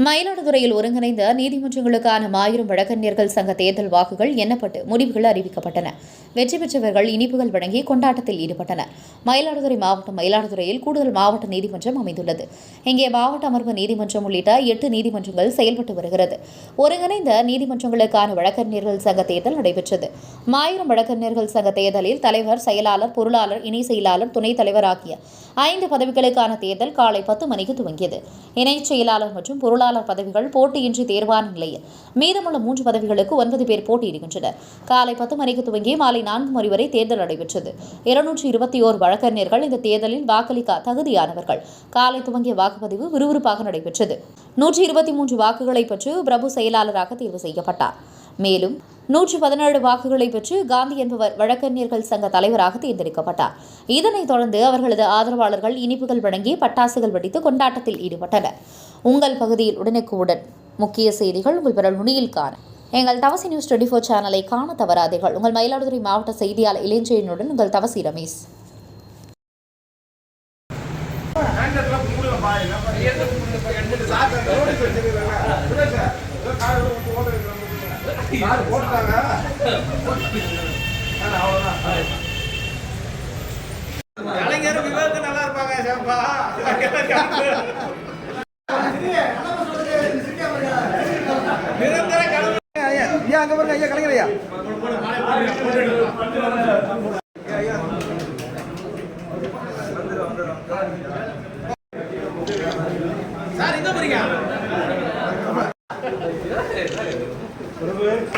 மயிலாடுதுறையில் ஒருங்கிணைந்த நீதிமன்றங்களுக்கான 1000 வழக்கறிஞர்கள் சங்க தேர்தல் வாக்குகள் எண்ணப்பட்டு முடிவுகள் அறிவிக்கப்பட்டன. வெற்றி பெற்றவர்கள் இனிப்புகள் வழங்கி கொண்டாட்டத்தில் ஈடுபட்டனர். மயிலாடுதுறை மாவட்டம் மயிலாடுதுறையில் கூடுதல் மாவட்ட நீதிமன்றம் அமைந்துள்ளது. இங்கே மாவட்ட அமர்வு நீதிமன்றம் உள்ளிட்ட 8 நீதிமன்றங்கள் செயல்பட்டு வருகிறது. ஒருங்கிணைந்த நீதிமன்றங்களுக்கான வழக்கறிஞர்கள் சங்க தேர்தல் நடைபெற்றது. 1000 வழக்கறிஞர்கள் சங்க தேர்தலில் தலைவர், செயலாளர், பொருளாளர், இணை செயலாளர், துணைத் தலைவர் ஆகிய 5 பதவிகளுக்கான தேர்தல் காலை 10 மணிக்கு துவங்கியது. இணைச் செயலாளர் மற்றும் பொருளாளர் பதவிகள் போட்டியின்றி தேர்வான நிலையில் மீதமுள்ள 3 பதவிகளுக்கு 9 பேர் போட்டியிடுகின்றனர். காலை 10 மணிக்கு துவங்கி மாலை 4 மணி வரை தேர்தல் நடைபெற்றது. 221 வழக்கறிஞர்கள் இந்த தேர்தலில் வாக்களிக்க தகுதியானவர்கள். காலை துவங்கிய வாக்குப்பதிவு விறுவிறுப்பாக நடைபெற்றது. 123 வாக்குகளை பெற்று பிரபு செயலாளராக தேர்வு செய்யப்பட்டார். மேலும் 117 வாக்குகளை பெற்று காந்தி என்பவர் வழக்கறிஞர்கள் சங்க தலைவராக தேர்ந்தெடுக்கப்பட்டார். இதனைத் தொடர்ந்து அவர்களது ஆதரவாளர்கள் இனிப்புகள் வழங்கி பட்டாசுகள் வெடித்து கொண்டாட்டத்தில் ஈடுபட்டனர். உங்கள் பகுதியில் உடனுக்குடன் முக்கிய செய்திகள் உங்கள் விரல் நுனியில் காண எங்கள் தவசி நியூஸ் 24 சேனலை காண தவறாதீர்கள். உங்கள் மயிலாடுதுறை மாவட்ட செய்தியாளர் இளைஞனுடன் உங்கள் தவசி ரமேஷ். கலைஞர் விவேக்கு நல்லா இருப்பாங்க. நிரந்தர ஐயா அங்க பாருங்க ஐயா, கலைஞர் ஐயா. சார் எங்க போறீங்க? விவேக்